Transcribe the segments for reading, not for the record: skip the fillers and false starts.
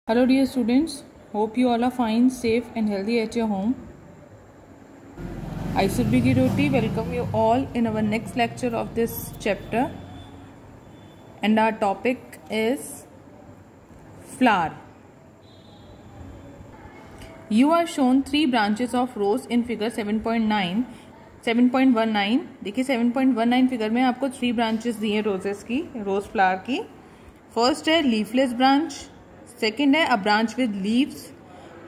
Hello dear students, hope you all are fine, safe and healthy at your home. I Surbhi Giroti welcome you all in our next lecture of this chapter, and our topic is flower. You are shown three branches of rose in figure 7.19. देखिए 7.19 figure में आपको three branches दी हैं roses की, rose flower की. First है leafless branch, second है a branch with leaves,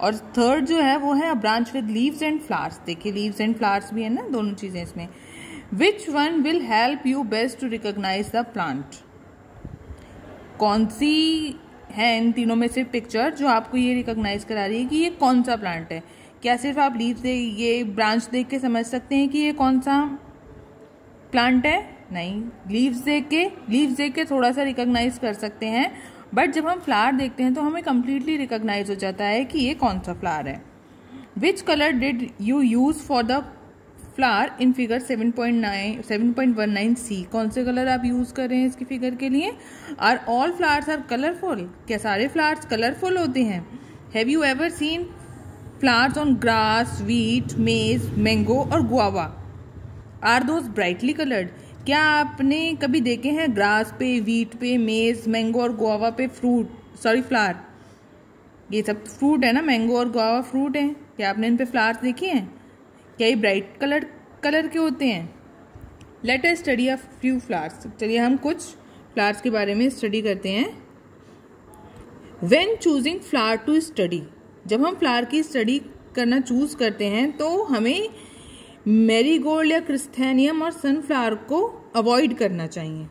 और third जो है वो है a branch with leaves and flowers. देखिए लीव्स एंड फ्लावर्स भी है ना, दोनों चीजें इसमें. Which one will help you best to recognise the plant? कौन सी है इन तीनों में से पिक्चर जो आपको ये रिकॉग्नाइज करा रही है कि ये कौन सा प्लांट है? क्या सिर्फ आप लीव्स ये ब्रांच देख के समझ सकते हैं कि ये कौन सा प्लांट है? नहीं, लीव्स देख के थोड़ा सा रिकॉग्नाइज कर सकते हैं, बट जब हम फ्लावर देखते हैं तो हमें कंप्लीटली रिकॉग्नाइज हो जाता है कि ये कौन सा फ्लावर है. Which colour did you use for the flower in figure 7.19 सी? कौन से कलर आप यूज कर रहे हैं इसकी फिगर के लिए? Are all flowers are colourful? क्या सारे फ्लावर्स कलरफुल होते हैं? Have you ever seen flowers on grass, wheat, maize, mango और guava? Are those brightly coloured? क्या आपने कभी देखे हैं ग्रास पे, वीट पे, मेज, मैंगो और गुआवा पे फ्लावर? ये सब फ्रूट है ना, मैंगो और गुआवा फ्रूट हैं. क्या आपने इन पे फ्लावर्स देखे हैं? क्या ये ब्राइट कलर के होते हैं? Let us study a few flowers. चलिए हम कुछ फ्लावर्स के बारे में स्टडी करते हैं. When choosing flower to study, जब हम फ्लावर की स्टडी करना चूज करते हैं तो हमें मैरीगोल्ड या क्रिस्थैनियम और सनफ्लावर को अवॉइड करना चाहिए.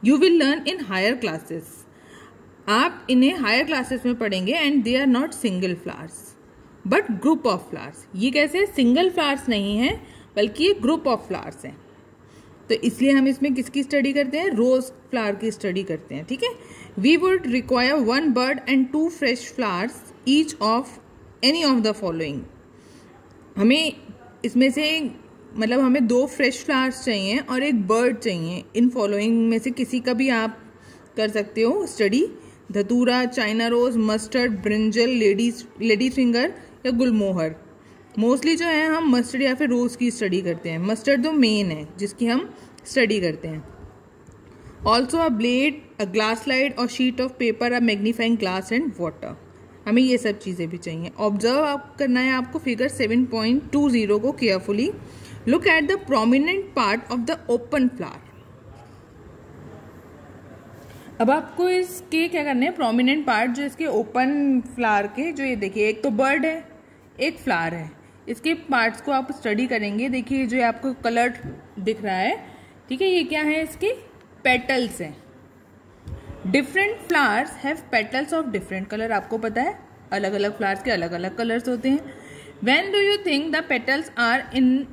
You will learn in higher classes. आप इन्हें हायर क्लासेस में पढ़ेंगे. And they are not single flowers but group of flowers. ये कैसे सिंगल फ्लावर्स नहीं है बल्कि ये ग्रुप ऑफ फ्लावर्स हैं. तो इसलिए हम इसमें किसकी स्टडी करते हैं? रोज फ्लावर की स्टडी करते हैं. ठीक है. We would require 1 bud and 2 fresh flowers each of any of the following. हमें इसमें से मतलब हमें 2 फ्रेश फ्लावर्स चाहिए और 1 बर्ड चाहिए. इन फॉलोइंग में से किसी का भी आप कर सकते हो study. Datura, China rose, mustard, brinjal, lady finger या गुलमोहर. मोस्टली जो है हम मस्टर्ड या फिर रोज की स्टडी करते हैं. मस्टर्ड तो मेन है जिसकी हम स्टडी करते हैं. Also a blade, a glass slide और sheet of paper, a magnifying glass and water. हमें ये सब चीज़ें भी चाहिए. ऑब्जर्व आप करना है आपको फिगर 7.20 को carefully. Look at the prominent part of the open flower. अब आपको इसके क्या करना है? प्रोमिनेंट पार्ट जो इसके ओपन फ्लावर के, जो ये देखिए एक तो बर्ड है, एक फ्लावर है, इसके पार्ट्स को आप स्टडी करेंगे. देखिए जो आपको कलर दिख रहा है, ठीक है, ये क्या है? इसके पेटल्स हैं. Different flowers have petals of different colour. आपको पता है अलग अलग फ्लावर्स के अलग अलग कलर्स होते हैं. When do you think the petals are in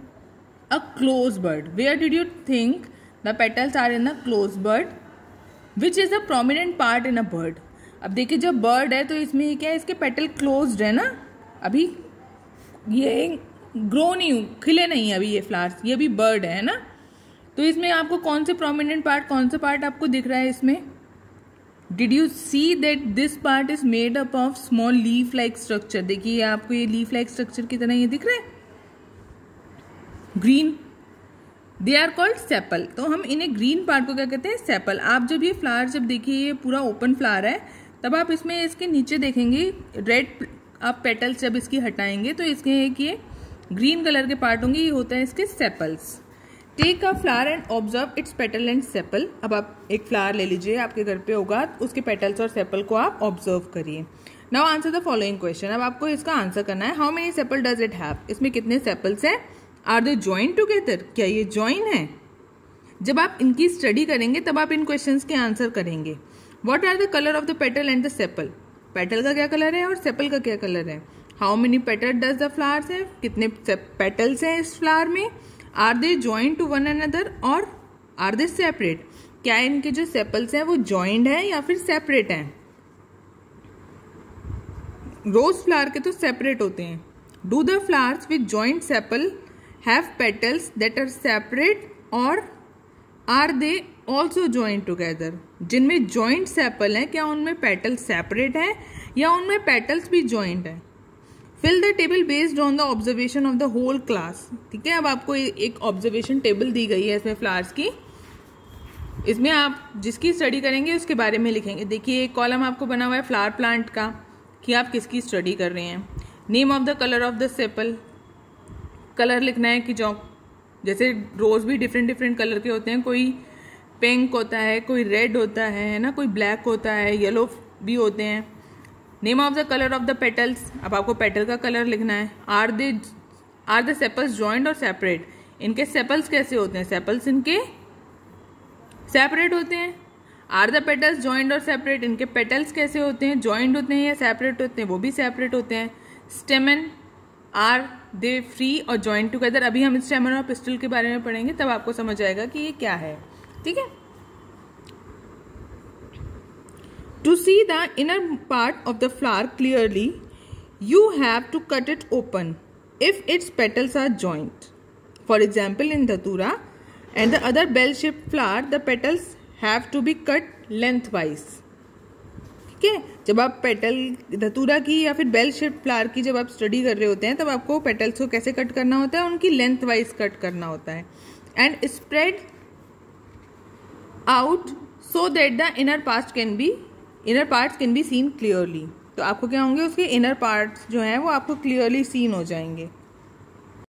a close bud? Where did you think the petals are in a close bud? Which is the prominent part in a bud? अब देखिए जब bird है तो इसमें क्या है? इसके petal closed है ना, अभी ये ग्रो नहीं, खिले नहीं अभी ये फ्लावर्स, ये भी बर्ड है ना. तो इसमें आपको कौन से प्रोमिनेंट पार्ट, कौन सा पार्ट आपको दिख रहा है इसमें? Did you see that this part is made up of small leaf-like structure? देखिए आपको ये leaf-like structure की तरह ये दिख रहा है, green. They are called sepal. तो हम इन्हें green part को क्या कहते हैं? sepal. आप जब ये flower जब देखिए ये पूरा open flower है, तब आप इसमें इसके नीचे देखेंगे red, आप petals जब इसकी हटाएंगे तो इसके एक ये green कलर के पार्ट होंगे, ये होता है इसके sepals. Take a flower and observe its petal and sepal. अब आप एक फ्लावर ले लीजिए, आपके घर पे होगा, उसके पेटल्स और सेपल को आप ऑब्जर्व करिए. Now answer the following question. अब आपको इसका आंसर करना है. How many sepal does it have? इसमें कितने सेपल्स हैं? Are they join together? क्या ये जॉइन है? जब आप इनकी स्टडी करेंगे तब आप इन क्वेश्चंस के आंसर करेंगे. What are the colour of the petal and the sepal? Petal का क्या कलर है और सेपल का क्या कलर है? How many petal does the flowers है? कितने पेटल्स हैं इस फ्लावर में? Are they joint to one another और आर दे सेपरेट? क्या इनके जो सेपल्स हैं वो ज्वाइंट है या फिर सेपरेट हैं? रोज फ्लावर के तो सेपरेट होते हैं. Do the flowers with joint sepal have petals that are separate और are they also joint together? जिनमें ज्वाइंट सेपल है क्या उनमें पेटल सेपरेट है या उनमें पेटल्स भी जॉइंट है। Fill the table based on the observation of the whole class. ठीक है, अब आपको एक ऑब्जर्वेशन टेबल दी गई है इसमें फ्लावर्स की, इसमें आप जिसकी स्टडी करेंगे उसके बारे में लिखेंगे। देखिए एक कॉलम आपको बना हुआ है फ्लावर प्लांट का कि आप किसकी स्टडी कर रहे हैं। Name of the colour of the sepal, colour लिखना है कि जो जैसे रोज भी डिफरेंट डिफरेंट कलर के होते हैं, कोई पिंक होता है, कोई रेड होता है ना, कोई ब्लैक होता है, येलो भी होते हैं। Name of the colour of the petals, अब आपको पेटल का कलर लिखना है। आर द सेपल्स जॉइंट और सेपरेट, इनके सेपल्स कैसे होते हैं, सेपल्स इनके सेपरेट होते हैं। आर द पेटल्स जॉइंट और सेपरेट, इनके पेटल्स कैसे होते हैं, जॉइंट होते हैं या सेपरेट होते हैं, वो भी सेपरेट होते हैं। स्टेमन आर दे फ्री और जॉइंट टुगेदर, अभी हम स्टेमन और पिस्टल के बारे में पढ़ेंगे तब आपको समझ आएगा कि ये क्या है। ठीक है, to see the inner part of the flower clearly you have to cut it open if its petals are joint. For example in datura and the other bell shaped flower the petals have to be cut lengthwise। ठीक है, जब आप petal धतूरा की या फिर bell shaped flower की जब आप स्टडी कर रहे होते हैं तब आपको पेटल्स को कैसे कट करना होता है, उनकी लेंथ वाइज कट करना होता है। And spread out so that the inner parts can be seen clearly. तो आपको क्या होंगे, उसके इनर पार्ट्स जो हैं वो आपको क्लियरली सीन हो जाएंगे।